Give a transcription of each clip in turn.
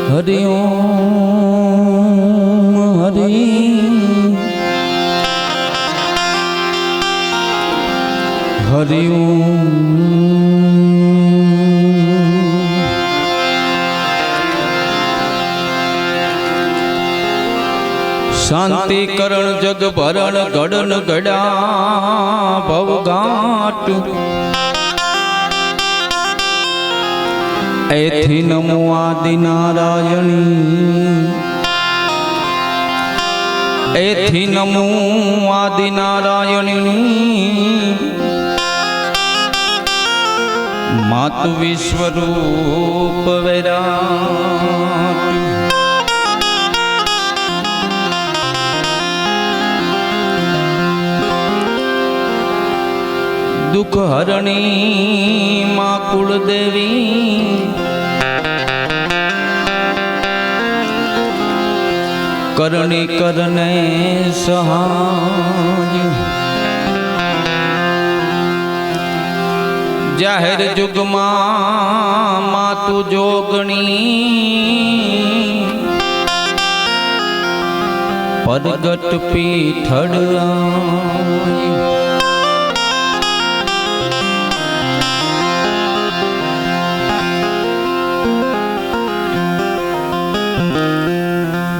હરિ ઓમ હરિ હરિ ઓમ શાંતિ કરણ જગ ભરણ ગડન ગડા ભવઘાટ એથી નમો આદિ નારાયણી એથી નમો આદિ નારાયણી માતુ વિશ્વરૂપ વિરાટ દુઃખ હરણી માં કુળદેવી કરણી કરને સહાય જાહેર જુગમાં માતુ જોગણી પરગટ પીઠડ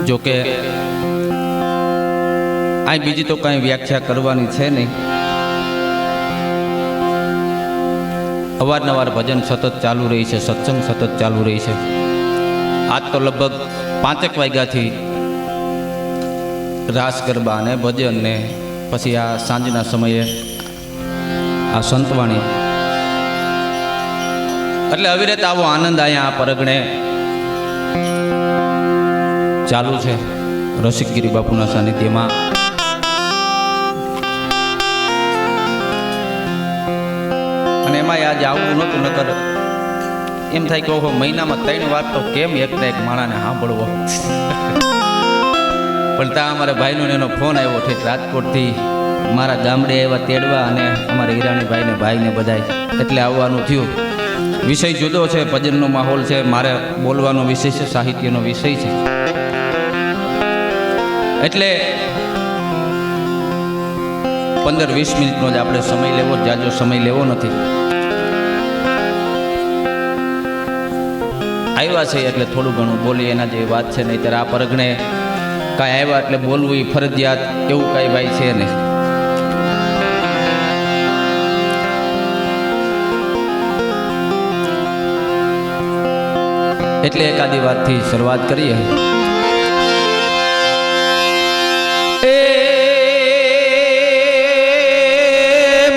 જોકે આ બીજી તો કઈ વ્યાખ્યા કરવાની છે નહીં. અવારનવાર ભજન સતત ચાલુ રહી છે, સત્સંગ સતત ચાલુ રહી છે. આજ તો લગભગ 5 વાગ્યાથી રાસ ગરબા ને ભજન ને પછી આ સાંજના સમયે આ સંતવાણી એટલે અવિરત આવો આનંદ અહીંયા આ પરગણે ચાલુ છે રસિકગીરી બાપુના સાનિધ્યમાં. અને એમાં આજે આવવું નહોતું, નકર એમ થાય કે ઓહો મહિનામાં 3 વાર તો કેમ એકના એક માણાને સાંભળવો. પણ ત્યાં અમારા ભાઈનો એનો ફોન આવ્યો છે રાજકોટથી, મારા ગામડે એવા તેડવા અને અમારા હિરાણીભાઈને ભાઈને બધાય, એટલે આવવાનું થયું. વિષય જુદો છે, ભજનનો માહોલ છે, મારે બોલવાનો વિષય છે, સાહિત્યનો વિષય છે. એટલે 15-20 મિનિટનો જ આપણે સમય લેવો, જાજો સમય લેવો નથી. આવ્યા છે એટલે થોડું ઘણું બોલીએ એના જેવી વાત છે. નહીંતર આ પરગણે કાંઈ આવ્યા એટલે બોલવું એ ફરજિયાત એવું કાંઈ ભાઈ છે નહીં. એટલે એકાદી વાતથી શરૂઆત કરીએ.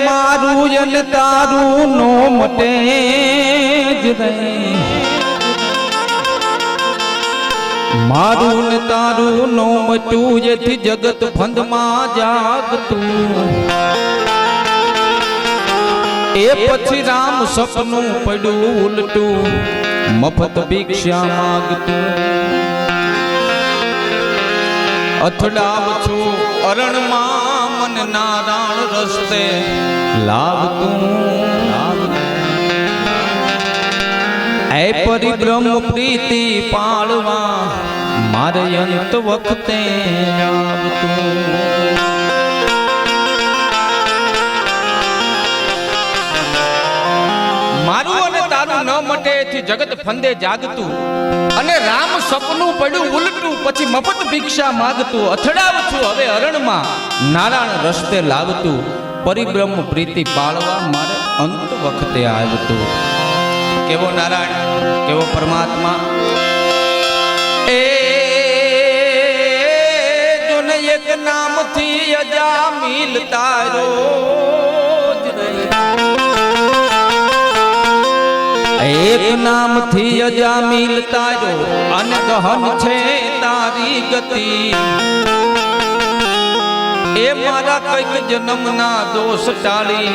મારું તારું નો મટે જ રહી, મારું ને તારું નો મટું જેથી જગત ભંધમાં જાગતું. એ પછી રામ સપનું પડ્યું ઉલટું, મફત ભિક્ષા માગતું. અથડાવ છું અરણમાં મન નારાયણ રસ્તે લાવતું. એ પરિબ્રહ્મ પ્રીતિ પાળવા મારે અંત વખતે આવતું. મારું અને તારું ન મટે એથી જગત ફંદે જાગતું. અને રામ સપનું પડ્યું ઉલટું, પછી મફત ભિક્ષા માગતું. અથડાવ છું હવે અરણમાં નારાયણ રસ્તે લાવતું. પરિબ્રહ્મ પ્રીતિ પાળવા મારે અંત વખતે આવતું. કેવો નારાયણ, કેવો પરમાત્મા. એ જોને એક નામથી અજા મિલતા રોજ રહી, એક નામથી અજા મિલતા રો અને ગહન છે તારી ગતિ. એ મારા કઈક જન્મના દોષ ટાળી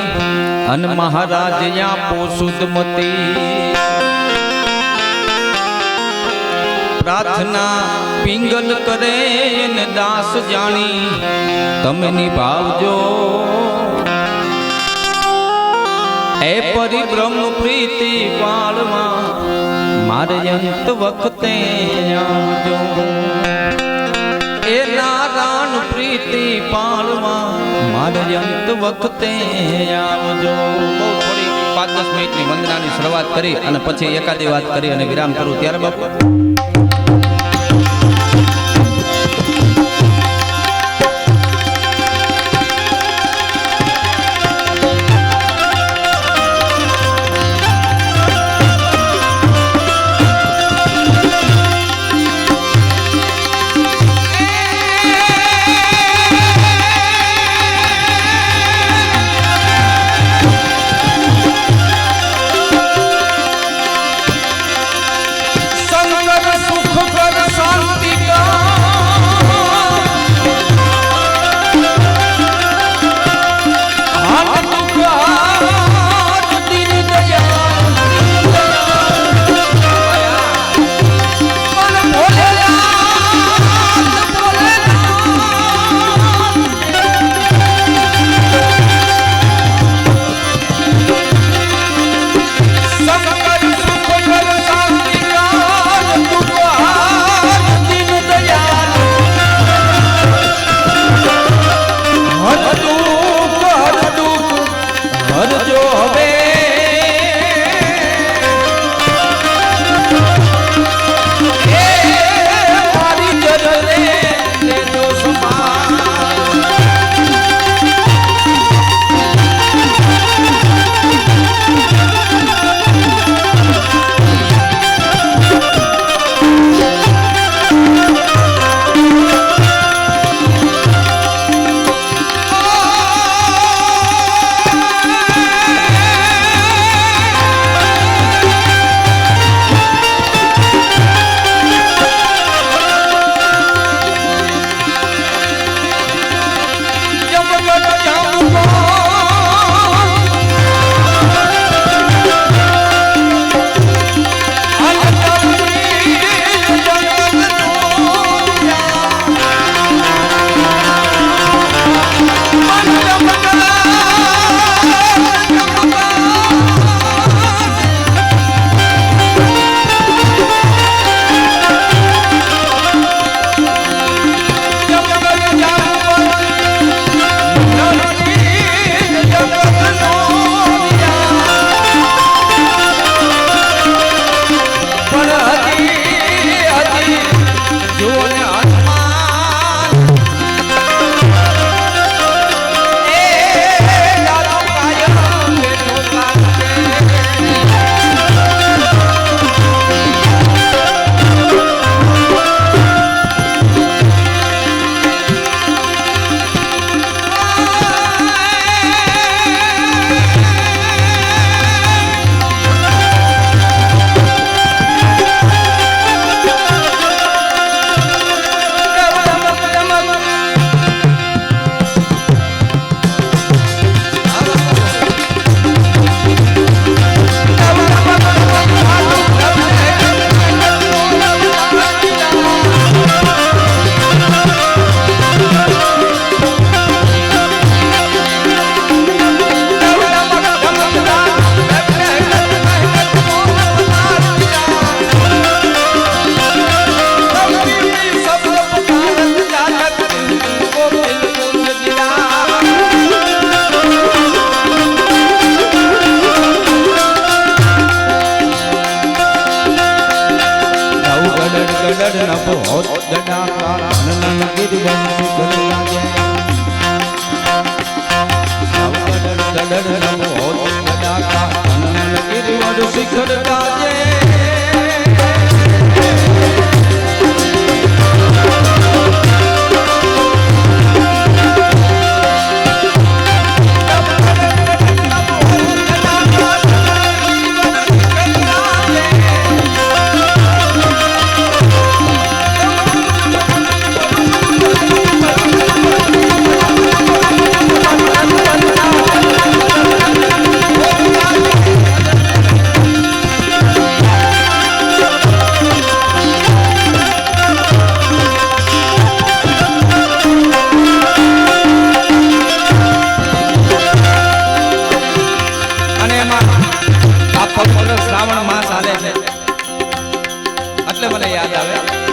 અને મહારાજ આપો સુદમતી. પ્રાર્થના પિંગલ કરે ને દાસ જાણી તમે નિભાવજો. એ પરિબ્રહ્મ પ્રીતિ પાળમાં મારે અંત વખતે આવજો એ નારાયણ પ્રીતિ પાળવા મારે અંત વખતે આવજો. બહુ થોડી 5-10 મિનિટની વંદનાની શરૂઆત કરી અને પછી એકાદી વાત કરી અને વિરામ કરું ત્યારે બાપુ એટલે મને યાદ આવે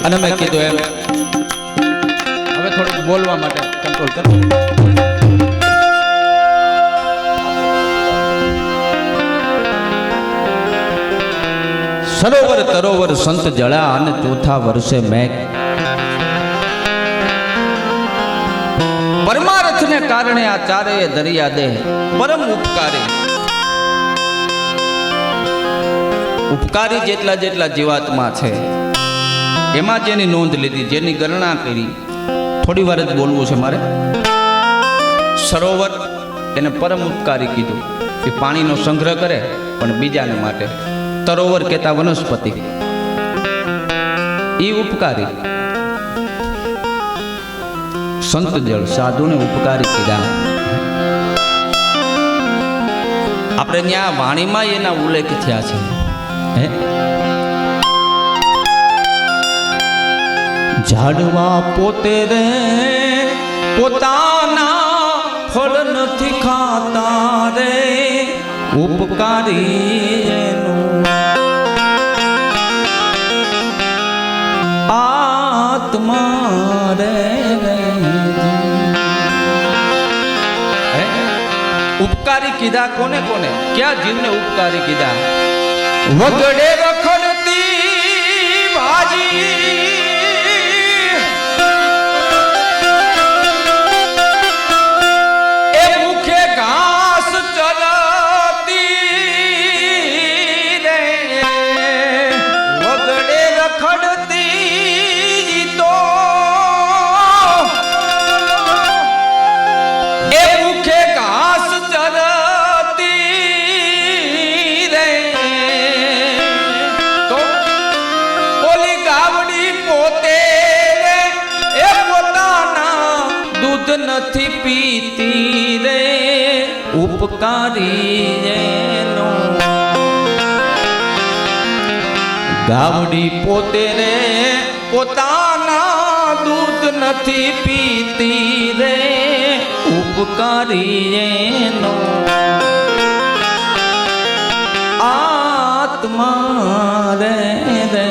અને મેં કીધું એમ હવે થોડુંક બોલવા માટે કંટ્રોલ કરો સરોવર તરોવર સંત જળા અને ચોથા વર્ષે મેઘ પરમાર્થને કારણે આ ચારેય દરિયા દે પરમ ઉપકારી જેટલા જેટલા જીવાત્મા છે એમાં જેની નોંધ લીધી જેની ગણના કરી થોડી વાર જ બોલવું છે મારે સરોવર એને પરમ ઉપકારી કીધું એ પાણીનો સંગ્રહ કરે પણ બીજાને માટે તરોવર કહેતા વનસ્પતિ એ ઉપકારી સંત જળ સાધુને ઉપકારી કીધા આપણે ત્યાં વાણીમાં એના ઉલ્લેખ થયા છે હે ઝાડવા પોતે રે પોતાના ફળ નથી ખાતા રે ઉપકારી આત્મા રે ઉપકારી કીધા કોને કોને ક્યાં જીવને ઉપકારી કીધા વગડે રખડતી ભાજી નથી પીતી રે ઉપકારી એનો ગાવડી પોતે રે પોતાના દૂધ નથી પીતી રે ઉપકારી એનો આત્મા રે રે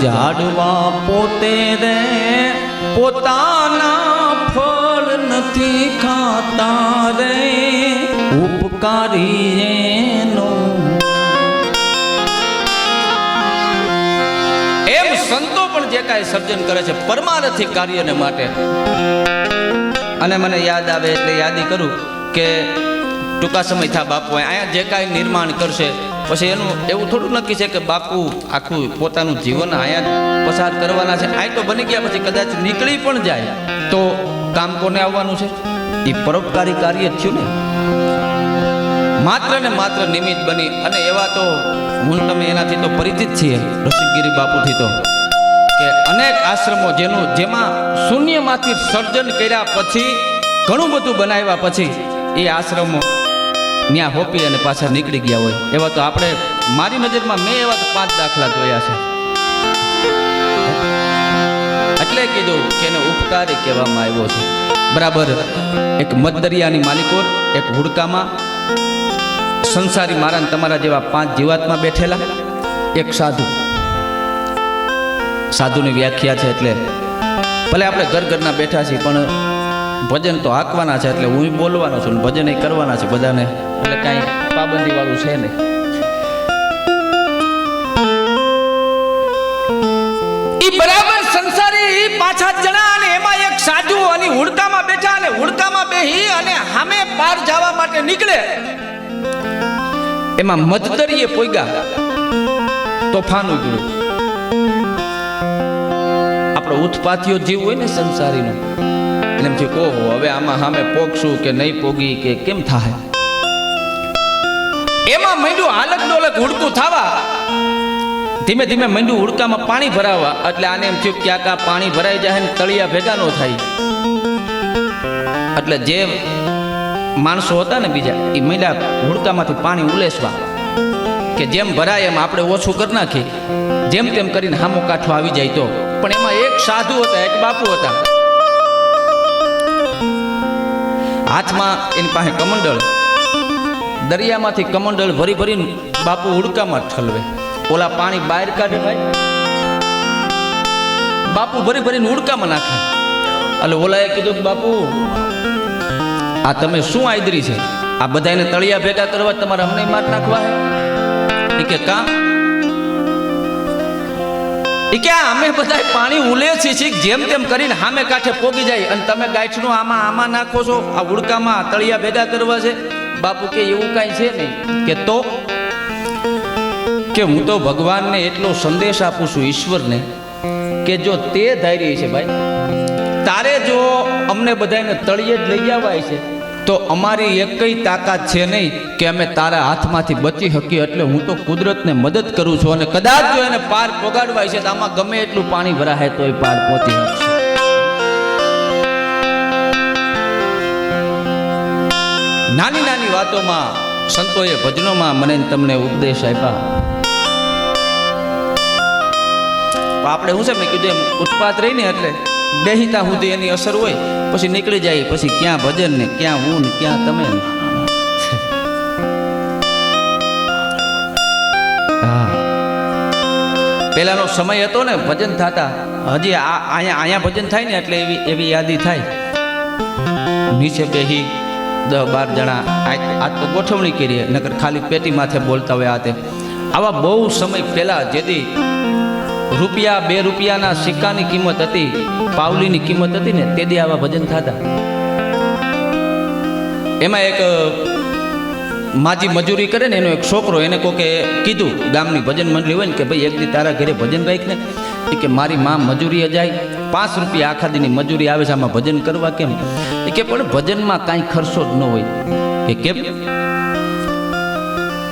ઝાડવા પોતે રે પોતાના ફળ નથી ખાતા રે ઉપકારી એનો. એમ સંતો પણ જે કાંઈ સર્જન કરે છે પરમાર્થિક કાર્યને માટે. અને મને યાદ આવે એટલે યાદી કરું કે ટૂંકા સમય થા બાપુ અહીંયા જે કાંઈ નિર્માણ કરશે પછી એનું એવું થોડું નક્કી છે કે બાપુ આખું પોતાનું જીવન અહીંયા પસાર કરવાના છે. આ તો બની ગયા પછી કદાચ નીકળી પણ જાય તો કામ કોને આવવાનું છે? એ પરોપકારી કાર્ય થયું ને, માત્ર ને માત્ર નિમિત્ત બની. અને એવા તો હું તમે એનાથી તો પરિચિત છીએ રસિકગીરી બાપુથી તો, કે અનેક આશ્રમો જેમાં શૂન્યમાંથી સર્જન કર્યા પછી ઘણું બધું બનાવ્યા પછી એ આશ્રમો ત્યાં હોપી અને પાછા નીકળી ગયા હોય. એવા તો આપણે મારી નજરમાં મેં એવા તો 5 દાખલા જોયા છે. એટલે કીધું કે એને ઉપકારી કહેવામાં આવ્યો છે. બરાબર. એક મધદરિયાની માલિકોર, એક હુડકામાં સંસારી મારા ને તમારા જેવા 5 જીવાતમાં બેઠેલા, એક સાધુ. સાધુની વ્યાખ્યા છે એટલે ભલે આપણે ઘરના બેઠા છીએ પણ ભજન તો હાંકવાના છે, એટલે હું બોલવાનો છું, ભજન એ કરવાના છે બધાને, એટલે કાંઈ પાબંદી વાળું છે નહીં. ઈ બરાબર સંસારી 5 જણા અને એમાં એક સાધુ અને હુડકામાં બેઠા અને હુડકામાં બેહી અને સામે પાર જવા માટે નીકળે. એમાં મધદરીએ પોગ્યા, તોફાન ઉગડ્યું. આપણો ઉત્પાતીઓ જીવ હોય ને સંસારીનો, એમ થયું કહો હવે આમાં સામે પોગશું કે નહીં પોગી કે કેમ થાય. એમાં મંડ્યું હાલક ડોલક હુડકું થવા. ધીમે ધીમે મંડ્યું હુડકામાં પાણી ભરાવા. એટલે આને એમ થયું ક્યાંક આ પાણી ભરાઈ જાય ને તળિયા ભેગા ન થાય. એટલે જે માણસો હતા ને બીજા એ મંડ્યા હુડકામાંથી પાણી ઉલેસવા, કે જેમ ભરાય એમ આપણે ઓછું કરી નાખીએ, જેમ તેમ કરીને હામો કાંઠો આવી જાય તો. પણ એમાં એક સાધુ હતા, એક બાપુ હતા. હાથમાં એની પાસે કમંડળ, દરિયામાંથી કમંડળ ભરી ભરીને બાપુ હુડકામાં ઠલવે. ઓલા પાણી બહાર કાઢે ભાઈ, બાપુ ભરી ભરીને હુડકામાં નાખે. એટલે ઓલાએ કીધું કે બાપુ આ તમે શું આદરી છે? આ બધાને તળિયા ભેગા કરવા તમારે અમને માર નાખવા હે? કે કામ કે અમે બધા પાણી ઉલેસી છીએ, જેમ તેમ કરીને સામે કાંઠે પોગી જાય અને તમે ગાંઠનું આમાં નાખો છો, આ હુડકામાં તળિયા ભેગા કરવા છે. બાપુ કે એવું કાંઈ છે નહીં. કે તો કે હું તો ભગવાનને એટલો સંદેશ આપું છું, ઈશ્વરને, કે જો તે ધારી છે ભાઈ તારે જો અમને બધાને તળિયે જ લઈ આવવાય છે તો અમારી એકઈ તાકાત છે નહીં કે અમે તારા હાથમાંથી બચી શકીએ. એટલે હું તો કુદરતને મદદ કરું છું અને કદાચ જો એને પાર પોગાડવાય છે તો આમાં ગમે એટલું પાણી ભરાય તો એ પાર પહોંચી શકશે. નાની નાની વાતોમાં સંતોએ ભજનોમાં મને તમને ઉપદેશ આપ્યા. આપણે શું છે મેં કીધું એમ ઉત્પાત રહીને એટલે બેહિતા સુધી એની અસર હોય, પછી નીકળી જાય, પછી ક્યાં ભજન ને ક્યાં હું ને ક્યાં તમે. હા, પેલાનો સમય હતો ને ભજન થતા, હજી અહીંયા ભજન થાય ને એટલે એવી યાદી થાય. નીચે બેહી 10-12 જણા આ તો ગોઠવણી કરીએ, નકર ખાલી પેટી માથે બોલતા હોય. આ તે આવા બહુ સમય પહેલા જેથી રૂપિયા 2 રૂપિયાના સિક્કાની કિંમત હતી, પાવલીની કિંમત હતી ને, તે દી આવા ભજન થતા. એમાં એક માજી મજૂરી કરે ને એનો એક છોકરો, એને કોકે કીધું, ગામની ભજન મંડળી હોય ને, કે ભાઈ એક દી તારા ઘરે ભજન રાખ ને. એ કે મારી માં મજૂરીએ જાય, 5 રૂપિયા આખા દીની મજૂરી આવે છે, આમાં ભજન કરવા કેમ? એ કે પણ ભજનમાં કાંઈ ખર્ચો જ ન હોય. એ કેમ?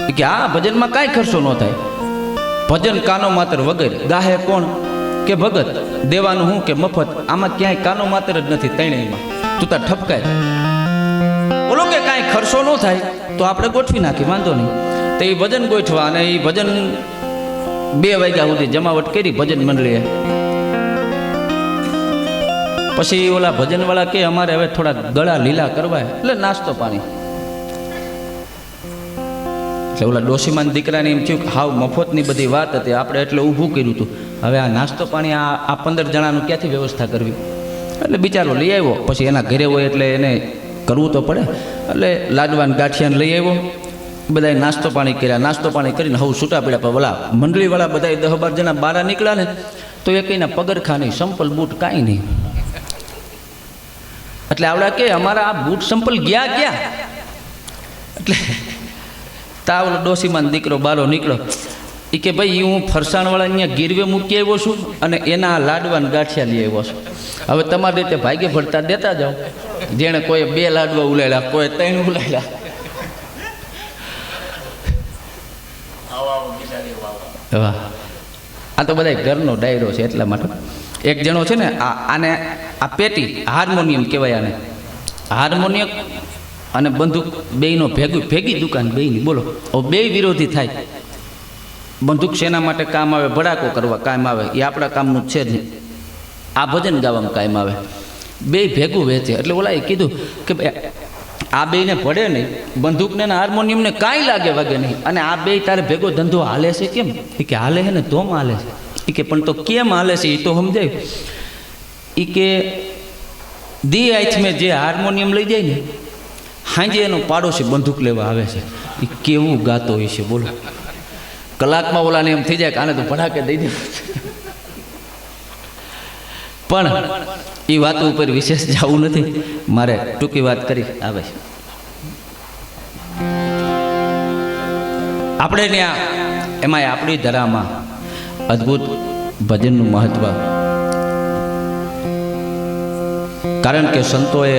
એ કે આ ભજનમાં કાંઈ ખર્ચો ન થાય, ભજન કાનો માત્ર વગર, ગાહે કોણ? કે ભગત. દેવાનું હું કે મફત, આમાં ક્યાંય કાનો માત્ર જ નથી ત્રણેયમાં. તું તાર ઠપકાય. બોલો કે કાંઈ ખર્ચો ન થાય. તો આપણે ગોઠવી નાખી, વાંધો નહીં. તો એ ભજન ગોઠવા અને એ ભજન 2 વાગ્યા સુધી જમાવટ કરી ભજન મંડળીએ. પછી ઓલા ભજનવાળા કે અમારે હવે થોડા ગળા લીલા કરવા, એટલે નાસ્તો પાણી. એટલે ઓલા ડોશીમાન દીકરાને એમ થયું કે હાવ મફતની બધી વાત હતી, આપણે એટલે ઊભું કર્યું હતું, હવે આ નાસ્તો પાણી આ 15 જણાનું ક્યાંથી વ્યવસ્થા કરવી? એટલે બિચારો લઈ આવ્યો. પછી એના ઘરે હોય એટલે એને કરવું તો પડે, એટલે લાડવાન ગાંઠિયાને લઈ આવ્યો. બધાએ નાસ્તો પાણી કર્યા. નાસ્તો પાણી કરીને હવે છૂટા પડ્યા. પણ ઓલા મંડળીવાળા બધા 10-12 જણા બહાર નીકળ્યા ને તો એ કંઈના પગરખા નહીં, સંપલ બૂટ કાંઈ નહીં. એટલે આવડા કે અમારા આ બૂટ સંપલ ગયા ક્યાં? એટલે તા ઓલો ડોશીમાન દીકરો બારો નીકળ્યો. એ કે ભાઈ હું ફરસાણવાળા અહીંયા ગીરવે મૂકી આવ્યો છું અને એના લાડવાન ગાંઠિયા લઈ આવ્યો છું. હવે તમારી રીતે ભાગ્ય ભરતા દેતા જાઓ. જેણે કોઈ 2 લાડવા ઉલાડ્યા, કોઈ 3 ઉલાડ્યા. વાહ, આ તો બધા ઘરનો ડાયરો છે. એટલા માટે એક જણો છે ને આને આ પેટી હાર્મોનિયમ કહેવાય. આને હાર્મોનિયમ અને બંદૂક બેયનો ભેગી દુકાન બેયની. બોલો, બે વિરોધી થાય. બંદૂક શેના માટે કામ આવે? ભડાકો કરવા કામ આવે. એ આપણા કામનું છે જ નહીં. આ ભજન ગાવામાં કામ આવે. બે ભેગું વેચે. એટલે ઓલાએ કીધું કે આ બેયને ભળે નહીં, બંદૂકને હાર્મોનિયમને કાંઈ લાગે વાગે નહીં. અને આ બે તારે ભેગો ધંધો હાલે છે કેમ? એ કે હાલે છે ને તોમ હાલે છે. એ કે પણ તો કેમ હાલે છે એ તો સમજાય. એ કે દી આઈથ મેં જે હાર્મોનિયમ લઈ જાય ને હાંજે એનો પાડોશી બંદૂક લેવા આવે છે. એ કેવું ગાતો હોય છે બોલો. કલાકમાં ઓલાને એમ થઈ જાય કે આને તો ભડાકે દઈ દે. પણ એ વાતો ઉપર વિશેષ જવું નથી, મારે ટૂંકી વાત કરી આવે. આપણે ત્યાં એમાંય આપણી ધરામાં અદ્ભુત ભજનનું મહત્વ. કારણ કે સંતોએ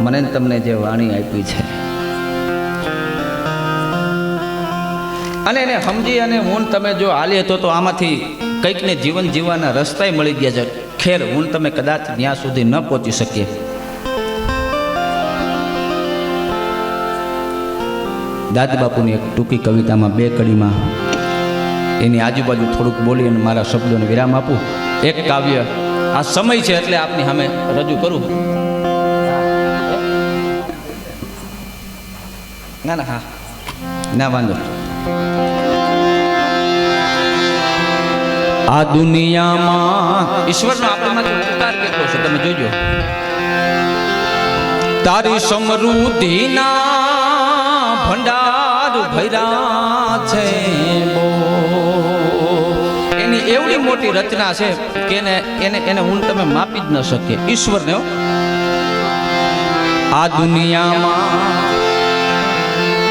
મને તમને જે વાણી આપી છે અને એને સમજી અને હું તમે જો હાલીએ તો આમાંથી કંઈકને જીવન જીવવાના રસ્તાય મળી ગયા છે. ખેર હું તમે કદાચ ત્યાં સુધી ન પહોંચી શકીએ. દાદ બાપુની એક ટૂંકી કવિતામાં 2 કડીમાં એની આજુબાજુ થોડુંક બોલી અને મારા શબ્દોને વિરામ આપું. એક કાવ્ય આ સમય છે એટલે આપની સામે રજૂ કરું. ના ના, હા ના વાંધો. આ દુનિયામાં ઈશ્વરનો આપણામાંથી ઉપકાર કેટલો છે તમે જોજો. તારી સમૃદ્ધિના ભંડાર ભર્યા છે. એની એવડી મોટી રચના છે કે એને હું તમે માપી જ ન શકીએ ઈશ્વરને. આ દુનિયામાં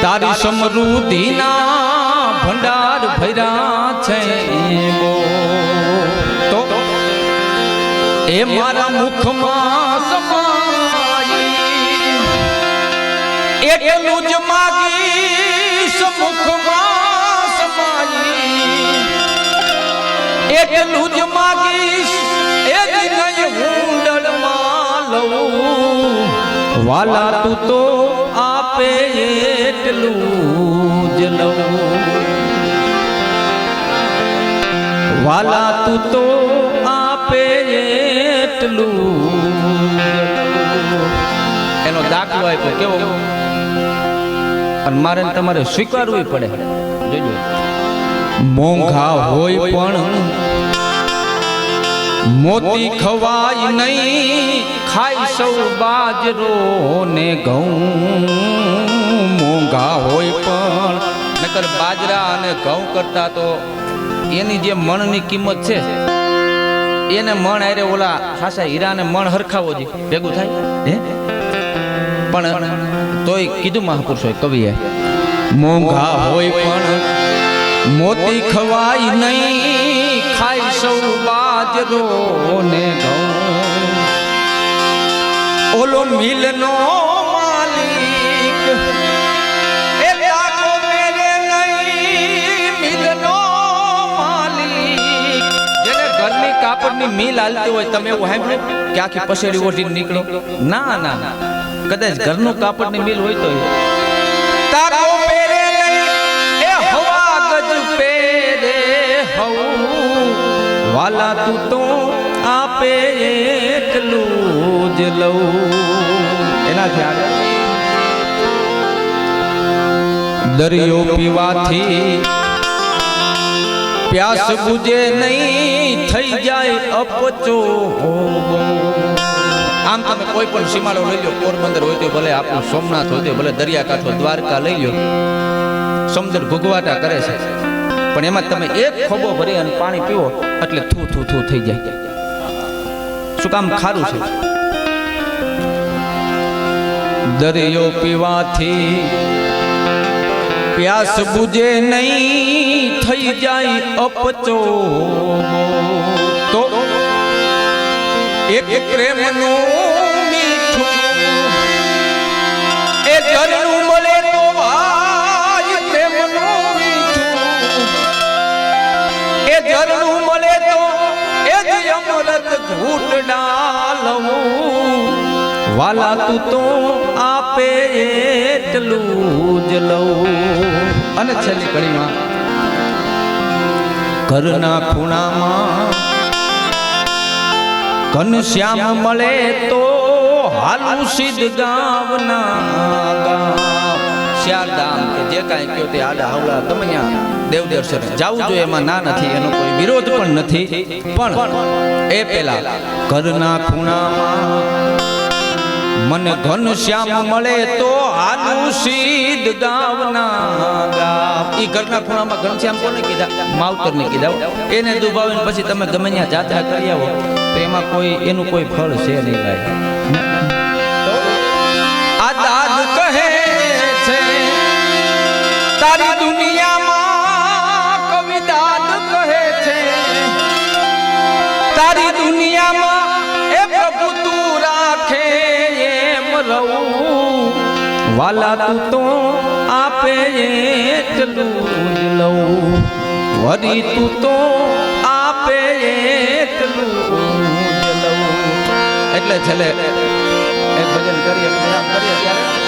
તારી સમૃદ્ધિના ભંડાર ભર્યા છે. તો એ મારા મુખમાં સમાઈ એટલું જ માગીશ. મુખમાં સમાઈ એટલું જ માગીશ. એ જ નહીં હુંડળમાં લઉં. વાલા તું તો આપે એટલું જ લઉં. વાલા તું તો આપે એટલું. એનો દાખલો આપ્યો કેવો, અને મારે તમારે સ્વીકારવું પડે. જોજો, મોંઘા હોય પણ મોતી ખવાય નહીં. ખાય સૌ બાજરો ને ઘઉં. મોંઘા હોય પણ નકર બાજરા અને ઘઉં કરતા તો એની જે મણની કિંમત છે એને મણ આરે ઓલા ખાસા હીરાને મણ હરખાવો જ ભેગું થાય હે. પણ તોય કીધું મહાપુરુષોએ કવિએ, મોંઘા હોય પણ મોતી ખવાય નહીં. ખાય સૌ બાજરો ને ઘઉં. ઓલો મિલનો માલિક એ લાખો મેરે નહીં. મિલનો માલિક જેને ઘરની કાપડની મિલ હાલતી હોય, તમે એવું સાંભળ્યું કે આખી પસેડી ઓઢીને નીકળો? ના ના, કદાચ ઘરનું કાપડની મિલ હોય તો તાકો પેરે નહીં એ હવા ગજ પેરે હવું વાલા તું તો આપે એટલું જ લઉં એનાથી આગળ દરિયો પીવાથી પ્યાસ બુજે નહીં થઈ જાય અપચો આમ તમે કોઈ પણ સીમાડો લઈ લો પોરબંદર હોય તો ભલે આપણું સોમનાથ હોય તો ભલે દરિયાકાંઠો દ્વારકા લઈ લો સમુદ્ર ઘૂઘવાટા કરે છે પણ એમાં તમે એક ખોબો ભરી અને પાણી પીવો એટલે થૂ થૂ થૂ થઈ જાય શું કામ ખારું છે દરિયો પીવાથી પ્યાસ બુજે નહીં થઈ જાય અપચો તો એક પ્રેમનું મીઠું એ ઝરણું મળે તો ભાઈ પ્રેમનું મીઠું એ ઝરણું મળે તો એ જ અમૃત ઘૂંટડા લઉં વાલા તું તો આપે એટલું જ લઉં અને છેલ્લી કડીમાં ઘરના ખૂણામાં ઘનશ્યામ મળે તો હાલું સિદ્ધ ગાવના ગામ શ્યારધામ કે જે કાંઈ કયો તે આડા હવળા ગમે ત્યાં દેવ દર્શન જાવું જોઈએ એમાં ના નથી એનો કોઈ વિરોધ પણ નથી પણ એ પેલા ઘરના ખૂણામાં મને ઘનશ્યામ મળે તો હાલું સિદ્ધ ગાવના ગામ ઈ ઘરના ખૂણામાં ઘનશ્યામ કોને કીધા માવતરને કીધા એને દુભાવીને પછી તમે ગમે ત્યાં જાત્રા કરી આવો તો એમાં કોઈ એનું કોઈ ફળ છે નહીં ભાઈ આ દાદ કહે છે તારી દુનિયામાં કવિ દાદ કહે છે તારી દુનિયામાં એ પ્રભુ તું રાખે એમ રહું વાલા તું તો આપે એટલું જ લઉં વરી તું તો આપે એટલું જ લઉં એટલે છેલ્લે એક ભજન કરીએ ત્યારે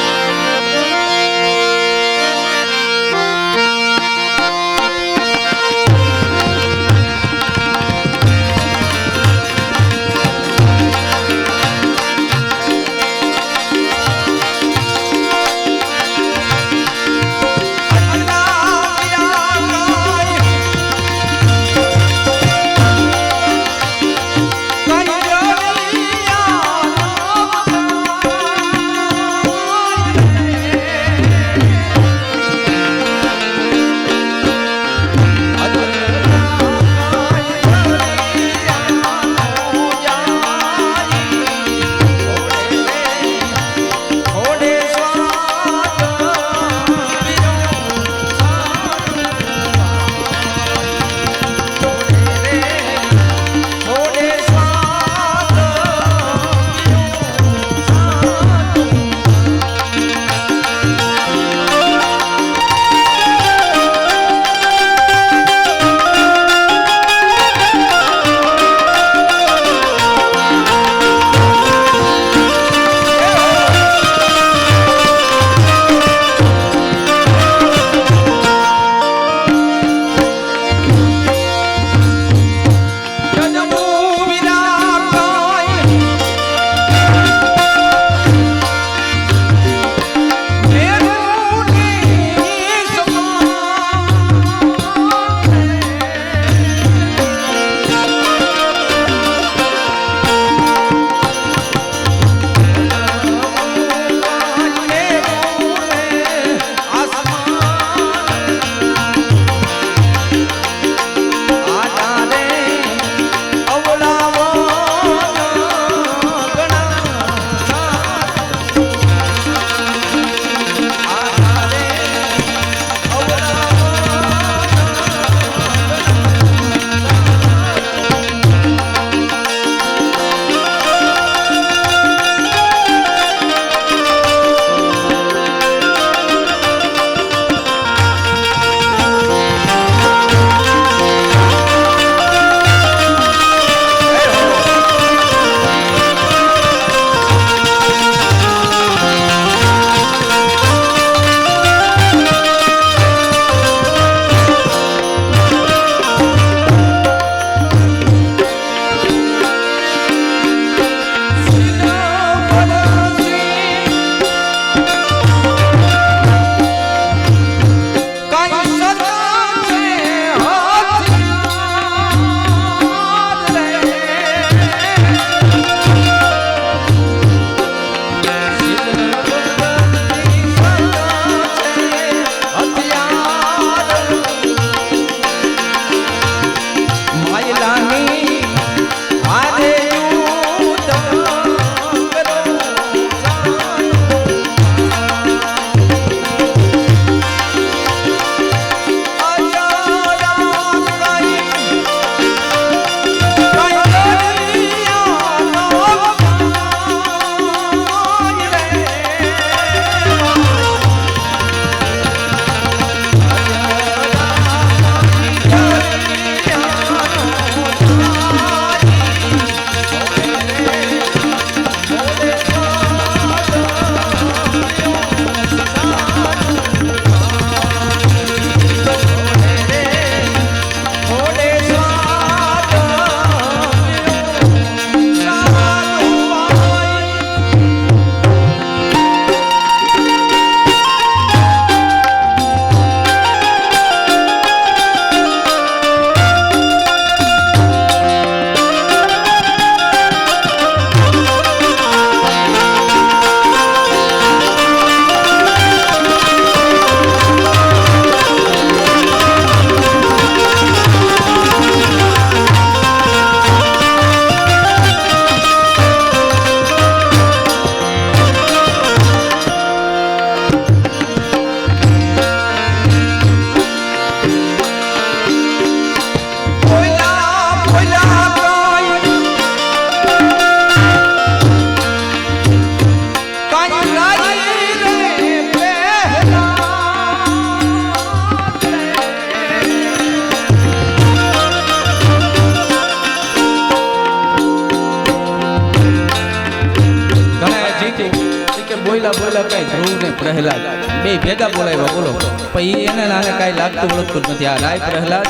બોલ્યા કઈ ધ્રુવ ને પ્રહલાદ બે ભેગા બોલાવ્યા બોલો પછી એને નાને કાંઈ લાગતું વળગતું જ નથી. આ રાય પ્રહલાદ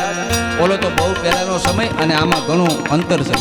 ઓલો તો બહુ પહેલાનો સમય અને આમાં ઘણું અંતર છે.